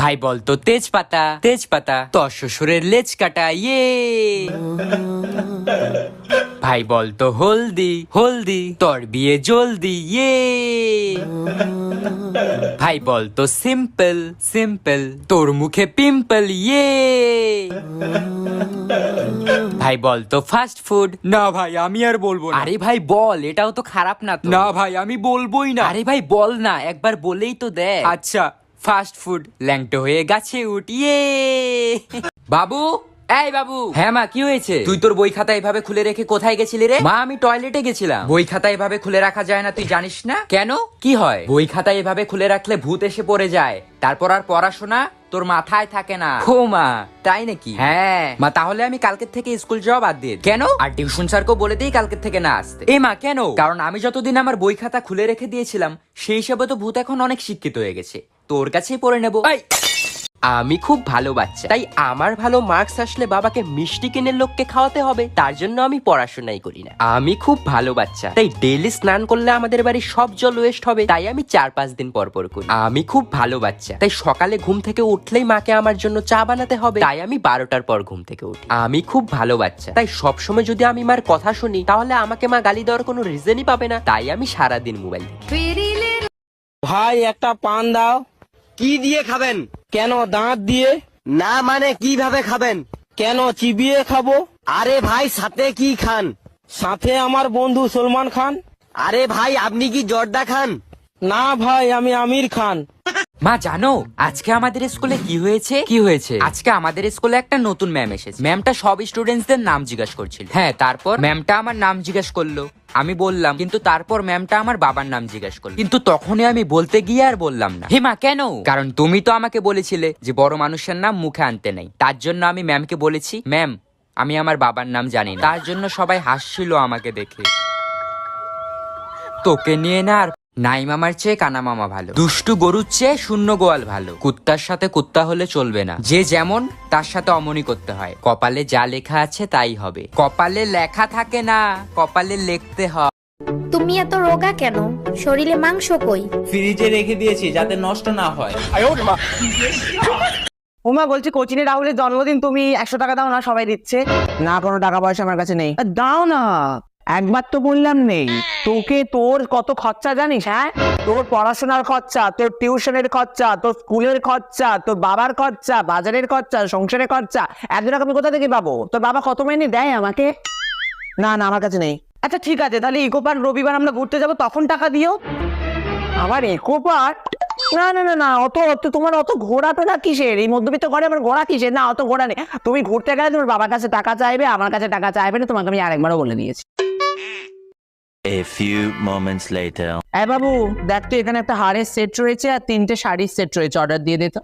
ভাই বলতো তেজপাতা তেজপাতা, তোর শ্বশুরের লেজ কাটা ইয়ে। ভাই বলতো হলদি হলদি, তোর বিয়ে জলদি ইয়ে। ভাই বলতো সিম্পল সিম্পল, তোর মুখে পিম্পল ইয়ে। ভাই বলতো ফাস্ট ফুড। না ভাই আমি আর বলবো না। আরে ভাই বল, এটাও তো খারাপ না তো। না ভাই আমি বলবোই না। আরে ভাই বল না, একবার বলেই তো দেখ। আচ্ছা ফাস্ট ফুড। ল্যাংটো হয়ে গাছে উঠিয়ে। বাবু এই বাবু। হ্যাঁ মা কি হয়েছে? তুই তোর বই খাতা এভাবে খুলে রেখে কোথায় গেছিলি রে? মা আমি টয়লেটে গেছিলাম। বই খাতা এভাবে খুলে রাখা যায় না, তুই জানিস না? কেন কি হয়? বই খাতা এভাবে খুলে রাখলে ভূত এসে পড়ে যায়, তারপর আর পড়াশোনা তোর মাথায় থাকে না। ও মা তাই নাকি? হ্যাঁ মা, তাহলে আমি কালকের থেকে স্কুল যাওয়া বাদ দিয়ে। কেন? আর টিউশন স্যারকেও বলে দিই কালকের থেকে না আসতে। এ মা কেন? কারণ আমি যতদিন আমার বই খাতা খুলে রেখে দিয়েছিলাম, সেই হিসাবে তো ভূত এখন অনেক শিক্ষিত হয়ে গেছে, তোর কাছেই পড়ে নেবো। আমি খুব ভালো বাচ্চা, তাই আমার ভালো মার্কস আসলে বাবাকে মিষ্টি কিনে লোককে খাওয়াতে হবে, তার জন্য আমি পড়াশোনাই করি না। আমি খুব ভালো বাচ্চা, তাই ডেইলি স্নান করলে আমাদের বাড়ির সব জল ওয়েস্ট হবে, তাই আমি 4-5 দিন পর পর করি। আমি খুব ভালো বাচ্চা, তাই সকালে ঘুম থেকে উঠলেই মাকে আমার জন্য চা বানাতে হবে, তাই আমি 12টার পর ঘুম থেকে উঠি। আমি খুব ভালো বাচ্চা, তাই সবসময় যদি আমি মার কথা শুনি তাহলে আমাকে মা গালি দেওয়ার কোনো রিজনই পাবে না, তাই আমি সারাদিন মোবাইল দেখি। ভাই একটা পান দাও। কি দিয়ে খাবেন? কেন দাঁত দিয়ে? না মানে কিভাবে খাবেন? কেন চিবিয়ে খাবো? আরে ভাই সাথে কি খান? সাথে আমার বন্ধু সলমান খান। আরে ভাই আপনি কি জর্দা খান? না ভাই আমি আমির খান। মা জানো আজকে আমাদের স্কুলে কি হয়েছে? কি হয়েছে? আজকে আমাদের স্কুলে একটা নতুন ম্যাম এসেছে। ম্যামটা সব স্টুডেন্টসদের নাম জিজ্ঞাসা করছিল। হ্যাঁ তারপর ম্যামটা আমার নাম জিজ্ঞাসা করলো, আমি বললাম, কিন্তু তারপর ম্যামটা আমার বাবার নাম জিজ্ঞাসা করলো, কিন্তু তখনই আমি বলতে গিয়ে আর বললাম না। হে মা কেন? কারণ তুমি তো আমাকে বলেছিলে যে বড় মানুষের নাম মুখে আনতে নেই, তার জন্য আমি ম্যামকে বলেছি ম্যাম আমি আমার বাবার নাম জানি না। তার জন্য সবাই হাসছিল আমাকে দেখে। তোকে নিয়ে না আর নাই মামার চেয়ে কানা মামা ভালো, দুষ্টু গরুর চেয়ে শূন্য গোয়াল ভালো। কুত্তার সাথে কুত্তা হলে চলবে না, যে যেমন তার সাথে অমনি করতে হয়। কপালে যা লেখা আছে তাই হবে, কপালে লেখা থাকে না, কপালে লিখতে হয়। তুমি এত রোগা কেন? শরীরে মাংস কই? ফ্রিজে রেখে দিয়েছি যাতে নষ্ট না হয়। ওমা বলছি কোচিনে রাহুলের জন্মদিন, তুমি 100 টাকা দাও না, সবাই দিচ্ছে। না কোনো টাকা পয়সা আমার কাছে নেই। দাও না, একবার তো বললাম নেই। তোকে তোর কত খরচা জানিস? হ্যাঁ তোর পড়াশোনার খরচা, তোর টিউশনের খরচা, তোর স্কুলের খরচা, তোর বাবার খরচা, বাজারের খরচা, সংসারের খরচা। 1 টাকা আমি কোথা থেকে পাবো? তোর বাবা কত মাইনে দেয় আমাকে? না না আমার কাছে নেই। আচ্ছা ঠিক আছে, তাহলে ইকো পার্ক রবিবার আমরা ঘুরতে যাবো, তখন টাকা দিও। আবার ইকো পার্ক? না না না না, অত তোমার অত ঘোরা তো না কিসের? এই মধ্যবিত্ত ঘরে আমার ঘোরা কিসের? না অত ঘোরা নেই। তুমি ঘুরতে গেলে তোমার বাবার কাছে টাকা চাইবে, আমার কাছে টাকা চাইবে না, তোমাকে আমি আরেকবারও বলে দিয়েছি। A few moments later. বাবু দেখ তো, এখানে একটা হারের সেট রয়েছে আর 3টে শাড়ির সেট রয়েছে, অর্ডার দিয়ে দে তো।